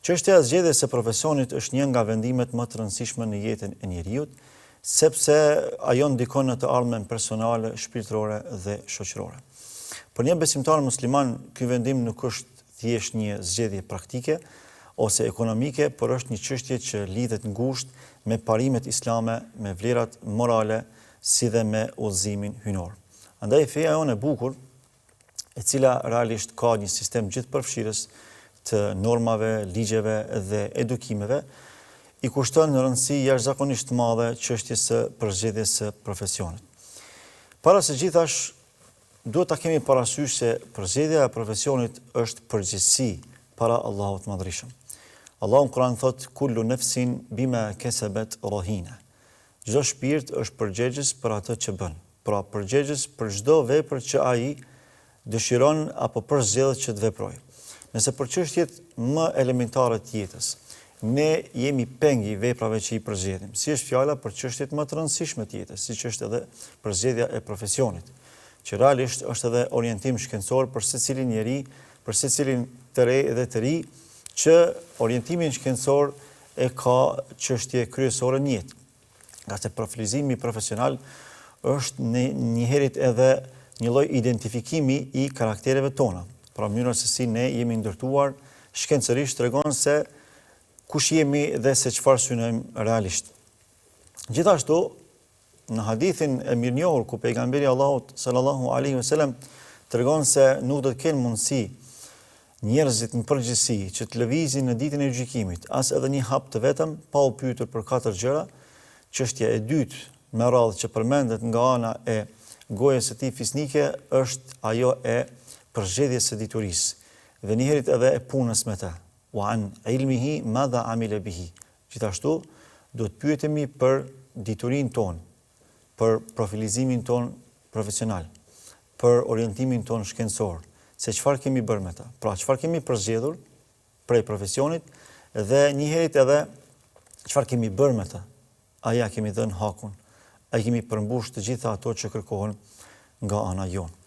Çështja e zgjedhjes së profesionit është një nga vendimet më të rëndësishme në jetën e njeriut, sepse ajo ndikon në të ardhmen personale, shpirtërore dhe shoqërore. Për një besimtar musliman, ky vendim nuk është thjesht një zgjedhje praktike ose ekonomike, por është një çështje që lidhet ngushtë me parimet islame, me vlerat morale, si dhe me udhëzimin hyjnor. Andaj feja jonë e bukur, e cila realisht ka një sistem gjithëpërfshirës të normave, ligjeve dhe edukimeve, i kushton në rëndësi jashtëzakonisht të madhe çështjes së përzgjedhjes së profesionit. Para së gjithash, duhet ta kemi parasysh se përzgjedhja e profesionit është përgjegjësi para Allahut të Madhërisht. Allahu në Kur'an thot: "Kullu nafsin bima kasabat rahina." Çdo shpirt është përgjegjës për atë që bën. Pra përgjegjës për çdo vepër që ai dëshiron apo përzgjedhet që të veprojë. Nëse për çështjet më elementare të jetës, ne jemi pengi veprave që i përzgjedhim. Si është fjala për çështjet më të rëndësishme të jetës, siç është edhe përzgjedhja e profesionit, që realisht është edhe orientim shkencor për secilin njeri, për secilin të re dhe të ri, që orientimin shkencor e ka çështje kryesore në jetë. Nga se profilizimi profesional është njëherët edhe një lloj identifikimi i karaktereve tona. Pra mënyra se si ne jemi ndërtuar shkencërisht tregon se kush jemi dhe se çfarë synojmë realisht. Gjithashtu, në hadithin e mirënjohur ku pejgamberi Allahut sallallahu alaihi wasallam tregon se nuk do të kenë mundësi njerëzit në përgjithësi që të lëvizin në ditën e gjykimit, as edhe një hap të vetëm pa u pyetur për 4 gjëra. Çështja e dytë me radhë që përmendet nga ana e gojës së tij fisnike është ajo e përzgjedhjes së diturisë dhe njëherët edhe e punës me të. Wa an ilmihi madha amila bihi. Gjithashtu do të pyetemi për diturinë tonë, për profilizimin tonë profesional, për orientimin tonë shkencor, se çfarë kemi bërë me ta. Pra çfarë kemi përzgjedhur prej profesionit dhe njëherët edhe çfarë kemi bërë me ta. A ja kemi dhënë hakun, a kemi përmbush të gjitha ato që kërkohen nga ana jonë.